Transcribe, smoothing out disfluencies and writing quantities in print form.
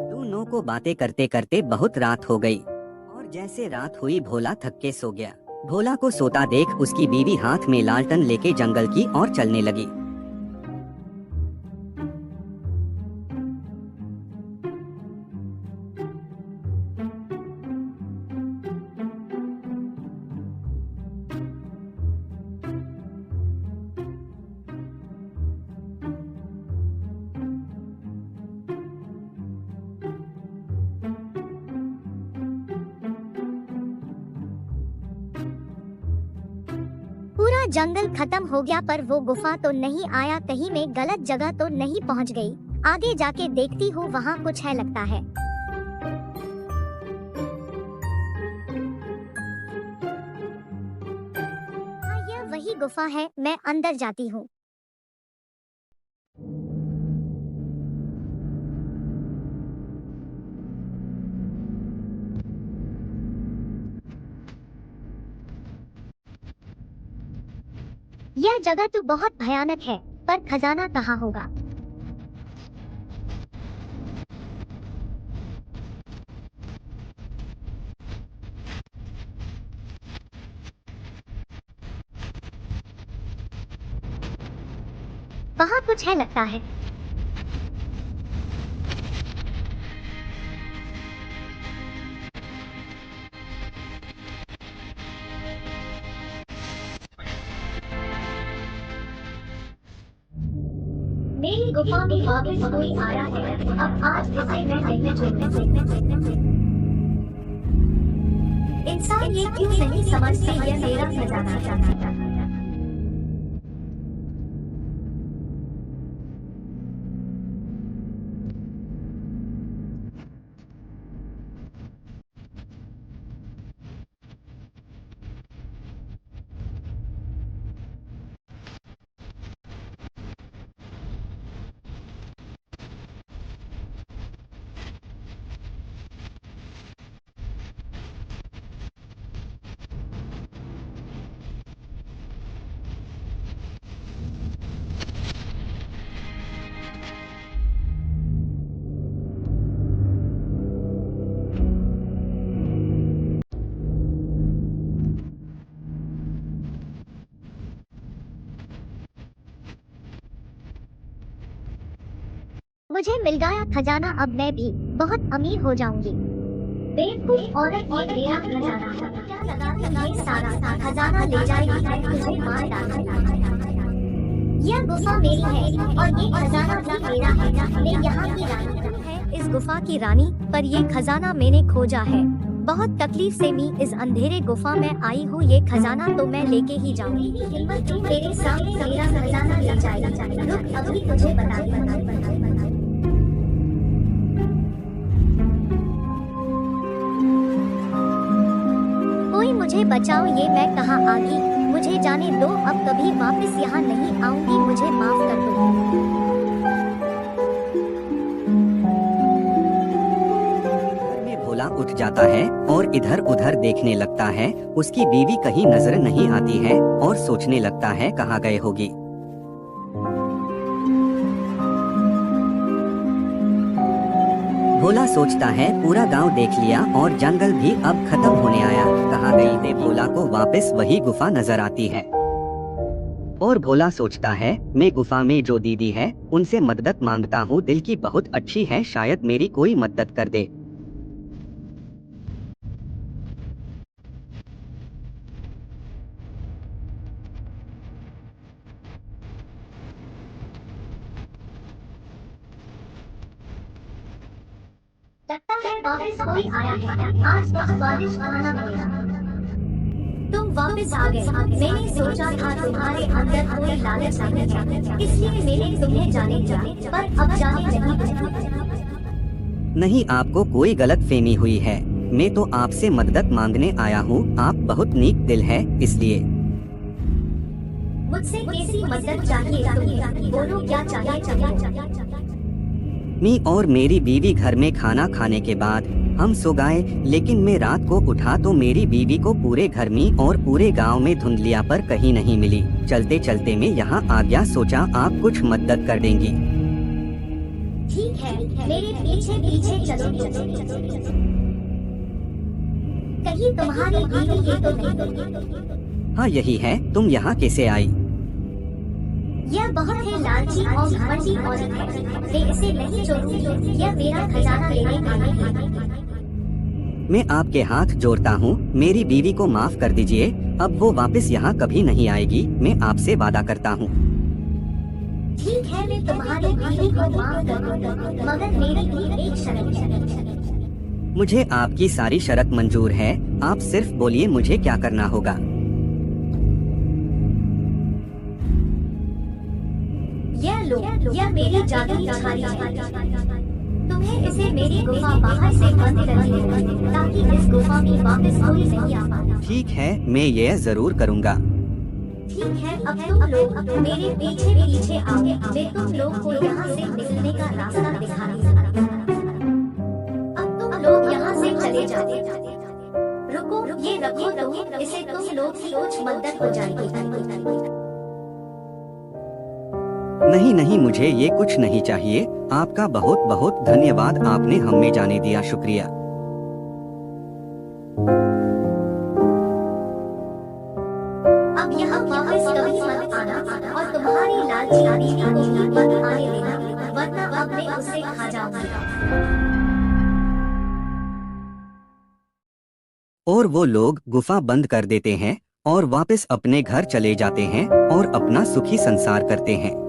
दोनों को बातें करते करते बहुत रात हो गई और जैसे रात हुई भोला थक के सो गया। भोला को सोता देख उसकी बीवी हाथ में लालटेन लेके जंगल की ओर चलने लगी। पूरा जंगल खत्म हो गया पर वो गुफा तो नहीं आया। कहीं मैं गलत जगह तो नहीं पहुंच गई। आगे जाके देखती हूँ वहाँ कुछ है लगता है। हाँ, यह वही गुफा है। मैं अंदर जाती हूँ। यह जगह तो बहुत भयानक है, पर खजाना कहाँ होगा? वहाँ कुछ है लगता है। मेरी गुफा में वापस कोई आया है। अब आज इसे मैं नहीं छोड़ूंगी। इंसान ये क्यों नहीं समझते यह मेरा खजाना है। मुझे मिल गया खजाना। अब मैं भी बहुत अमीर हो जाऊंगी। बेवकूफ औरत, ये मेरा खजाना है। क्या लगा कि ये सारा खजाना ले जाएगी? मैं तुझे मार डालूंगी। यह गुफा मेरी है और ये खजाना भी मेरा है। मैं यहाँ की रानी हूँ। इस गुफा की रानी, पर ये खजाना मैंने खोजा है। बहुत तकलीफ से मैं इस अंधेरे गुफा में आई हूँ। ये खजाना तो मैं लेके ही जाऊंगी। हिम्मत जो मेरे सामने मेरा खजाना ले जाएगी। रुक, अभी तुझे बता। कोई मुझे बचाओ। ये मैं कहाँ आ गई? मुझे जाने दो। अब कभी वापस यहाँ नहीं आऊंगी। मुझे माफ कर दो। में भोला उठ जाता है और इधर उधर देखने लगता है। उसकी बीवी कहीं नजर नहीं आती है और सोचने लगता है कहाँ गए होगी। भोला सोचता है पूरा गांव देख लिया और जंगल भी अब खत्म होने आया। कहाँ गई थी? भोला को वापस वही गुफा नजर आती है और भोला सोचता है मैं गुफा में जो दीदी है उनसे मदद मांगता हूँ। दिल की बहुत अच्छी है, शायद मेरी कोई मदद कर दे। लगता है वापस कोई आया है। आज बहुत स्वादिष्ट खाना मिलेगा। तुम वापस आ गए। मैंने सोचा था तुम्हारे अंदर कोई लालच नहीं है, इसलिए मैंने तुम्हें जाने दिया, पर अब जाने नहीं। नहीं, आपको कोई गलत फहमी हुई है। मैं तो आपसे मदद मांगने आया हूँ। आप बहुत नेक दिल है, इसलिए। मुझसे कैसी मदद चाहिए तुम्हें? बोलो क्या चाहिए? मी और मेरी बीवी घर में खाना खाने के बाद हम सो गए, लेकिन मैं रात को उठा तो मेरी बीवी को पूरे घर में और पूरे गांव में धुंधलिया पर कहीं नहीं मिली। चलते चलते मैं यहाँ आ गया, सोचा आप कुछ मदद कर देंगी। ठीक है, मेरे पीछे पीछे चलो। कहीं तुम्हारी बीवी ये तो नहीं? हाँ यही है, तुम यहाँ कैसे आई? यह बहुत ही लालची और घमंडी औरत है, मैं इसे नहीं छोड़ूंगी। यह मेरा खजाना लेने आई है। मैं आपके हाथ जोड़ता हूँ, मेरी बीवी को माफ कर दीजिए। अब वो वापस यहाँ कभी नहीं आएगी, मैं आपसे वादा करता हूँ। ठीक है, मैं तुम्हारी बीवी को माफ कर दूंगा, मगर मेरी भी एक शर्त है। मुझे आपकी सारी शर्त मंजूर है, आप सिर्फ बोलिए मुझे क्या करना होगा। यह लो, यह मेरी जादुई छड़ी है। तुम्हें इसे मेरी गुफा बाहर से बंद करनी होगी, ताकि इस गुफा में वापस कोई नहीं आ पाता। ठीक है, मैं यह जरूर करूँगा। ठीक है, अब तुम लोग मेरे पीछे पीछे आओ, मैं तुम लोग को यहाँ से निकलने का रास्ता दिखाऊंगी। अब तुम लोग यहाँ से चले जाते। रुको, ये रखो तुम, इसे तुम लोग की कुछ मदद हो जाएगी। नहीं नहीं, मुझे ये कुछ नहीं चाहिए। आपका बहुत बहुत धन्यवाद, आपने हमें जाने दिया, शुक्रिया। अब यहाँ वापस कभी मत आना और तुम्हारी लालची बीवी को भी मत आने देना, वरना अब मैं उसे खा जाऊंगी। और वो लोग गुफा बंद कर देते हैं और वापस अपने घर चले जाते हैं और अपना सुखी संसार करते हैं।